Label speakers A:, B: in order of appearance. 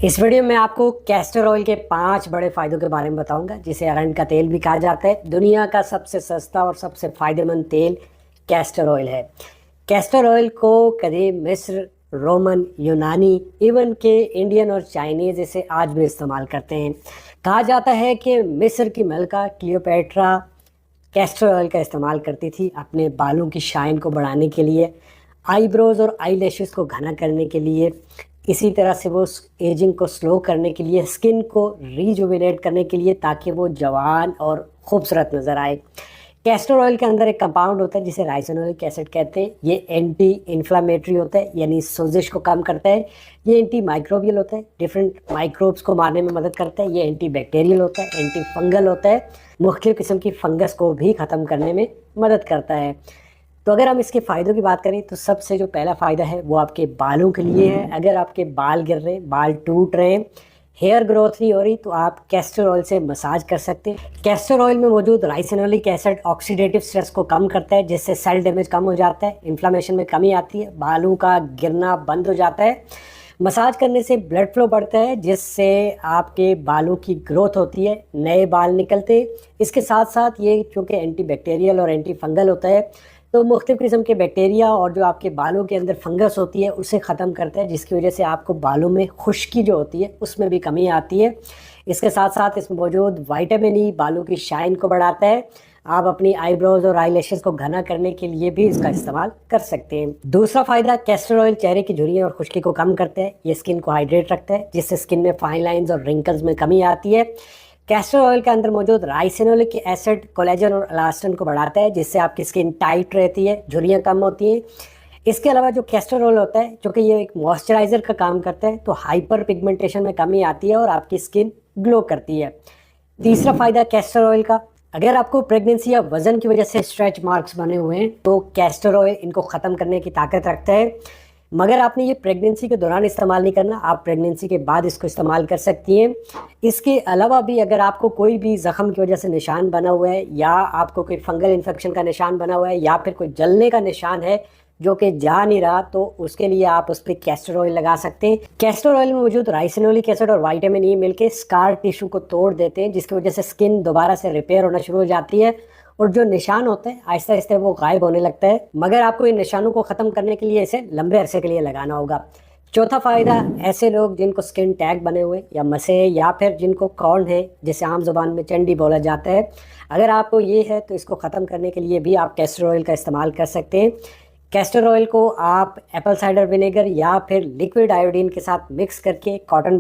A: اس video میں آپ کو کیسٹر آئل کے 5 بڑے فائدوں کے بارے میں بتاؤں گا، جسے ارنڈ کا تیل بھی کہا جاتا ہے۔ دنیا کا سب سے سستا اور سب سے فائدہ مند تیل کیسٹر آئل ہے۔ کیسٹر آئل کو قدیم مصر، رومن، یونانی، ایون کہ انڈین اور چائنیز اسے آج بھی استعمال کرتے ہیں۔ کہا جاتا ہے کہ مصر کی ملکہ کلیوپیٹرا کیسٹر آئل کا استعمال کرتی تھی اپنے بالوں کی شائن کو بڑھانے کے لیے، آئی بروز اور آئی لیشز کو گھنا کرنے کے لیے، اسی طرح سے وہ ایجنگ کو سلو کرنے کے لیے، سکن کو ریجوینیٹ کرنے کے لیے تاکہ وہ جوان اور خوبصورت نظر آئے۔ کیسٹر آئل کے اندر ایک کمپاؤنڈ ہوتا ہے جسے رائسینولک ایسڈ کہتے ہیں۔ یہ اینٹی انفلامیٹری ہوتا ہے، یعنی سوزش کو کم کرتا ہے۔ یہ اینٹی مائکروبیل ہوتا ہے، ڈیفرنٹ مائکروبس کو مارنے میں مدد کرتا ہے۔ یہ اینٹی بیکٹیریل ہوتا ہے، اینٹی فنگل ہوتا ہے، مختلف قسم کی فنگس کو بھی ختم کرنے میں مدد کرتا ہے۔ تو اگر ہم اس کے فائدوں کی بات کریں تو سب سے جو پہلا فائدہ ہے وہ آپ کے بالوں کے لیے ہے۔ اگر آپ کے بال گر رہے ہیں، بال ٹوٹ رہے ہیں، ہیئر گروتھ نہیں ہو رہی، تو آپ کیسٹر آئل سے مساج کر سکتے ہیں۔ کیسٹر آئل میں موجود رائسینولک ایسڈ آکسیڈیٹو اسٹریس کو کم کرتا ہے، جس سے سیل ڈیمیج کم ہو جاتا ہے، انفلامیشن میں کمی آتی ہے، بالوں کا گرنا بند ہو جاتا ہے۔ مساج کرنے سے بلڈ فلو بڑھتا ہے، جس سے آپ کے بالوں کی گروتھ ہوتی ہے، نئے بال نکلتے ہیں۔ اس کے ساتھ ساتھ یہ چونکہ اینٹی بیکٹیریل اور اینٹی فنگل ہوتا ہے، تو مختلف قسم کے بیکٹیریا اور جو آپ کے بالوں کے اندر فنگس ہوتی ہے اسے ختم کرتا ہے، جس کی وجہ سے آپ کو بالوں میں خشکی جو ہوتی ہے اس میں بھی کمی آتی ہے۔ اس کے ساتھ ساتھ اس میں موجود وائٹامن ای بالوں کی شائن کو بڑھاتا ہے۔ آپ اپنی آئی بروز اور آئی لیشز کو گھنا کرنے کے لیے بھی اس کا استعمال کر سکتے ہیں۔ دوسرا فائدہ، کیسٹر آئل چہرے کی جھریاں اور خشکی کو کم کرتا ہے۔ یہ اسکن کو ہائیڈریٹ رکھتا ہے، جس سے اسکن میں فائن لائنز اور رنکلز میں کمی آتی ہے۔ کیسٹر آئل کے اندر موجود رائسینولک ایسڈ کولیجن اور الاسٹن کو بڑھاتا ہے، جس سے آپ کی اسکن ٹائٹ رہتی ہے، جھریاں کم ہوتی ہیں۔ اس کے علاوہ جو کیسٹر آئل ہوتا ہے، چونکہ یہ ایک موئسچرائزر کا کام کرتا ہے، تو ہائپر پگمنٹیشن میں کمی آتی ہے اور آپ کی اسکن گلو کرتی ہے۔ تیسرا فائدہ کیسٹر آئل کا، اگر آپ کو پریگننسی یا وزن کی وجہ سے اسٹریچ مارکس بنے ہوئے ہیں تو کیسٹر آئل ان کو ختم کرنے کی طاقت رکھتا ہے، مگر آپ نے یہ پریگننسی کے دوران استعمال نہیں کرنا، آپ پریگننسی کے بعد اس کو استعمال کر سکتی ہیں۔ اس کے علاوہ بھی اگر آپ کو کوئی بھی زخم کی وجہ سے نشان بنا ہوا ہے، یا آپ کو کوئی فنگل انفیکشن کا نشان بنا ہوا ہے، یا پھر کوئی جلنے کا نشان ہے جو کہ جا نہیں رہا، تو اس کے لیے آپ اس پہ کیسٹر آئل لگا سکتے ہیں۔ کیسٹر آئل میں موجود رائسینولک ایسڈ اور وائٹامن ای مل کے اسکار ٹیشو کو توڑ دیتے ہیں، جس کی وجہ سے اسکن دوبارہ سے ریپیئر ہونا شروع ہو جاتی ہے، اور جو نشان ہوتا ہے آہستہ آہستہ وہ غائب ہونے لگتا ہے، مگر آپ کو ان نشانوں کو ختم کرنے کے لیے اسے لمبے عرصے کے لیے لگانا ہوگا۔ چوتھا فائدہ، ایسے لوگ جن کو سکن ٹیگ بنے ہوئے یا مسے، یا پھر جن کو کارن ہے جسے عام زبان میں چنڈی بولا جاتا ہے، اگر آپ کو یہ ہے تو اس کو ختم کرنے کے لیے بھی آپ کیسٹر آئل کا استعمال کر سکتے ہیں۔ کیسٹر آئل کو آپ ایپل سائڈر ونیگر یا پھر لیکوڈ آیوڈین کے ساتھ مکس کر کے کاٹن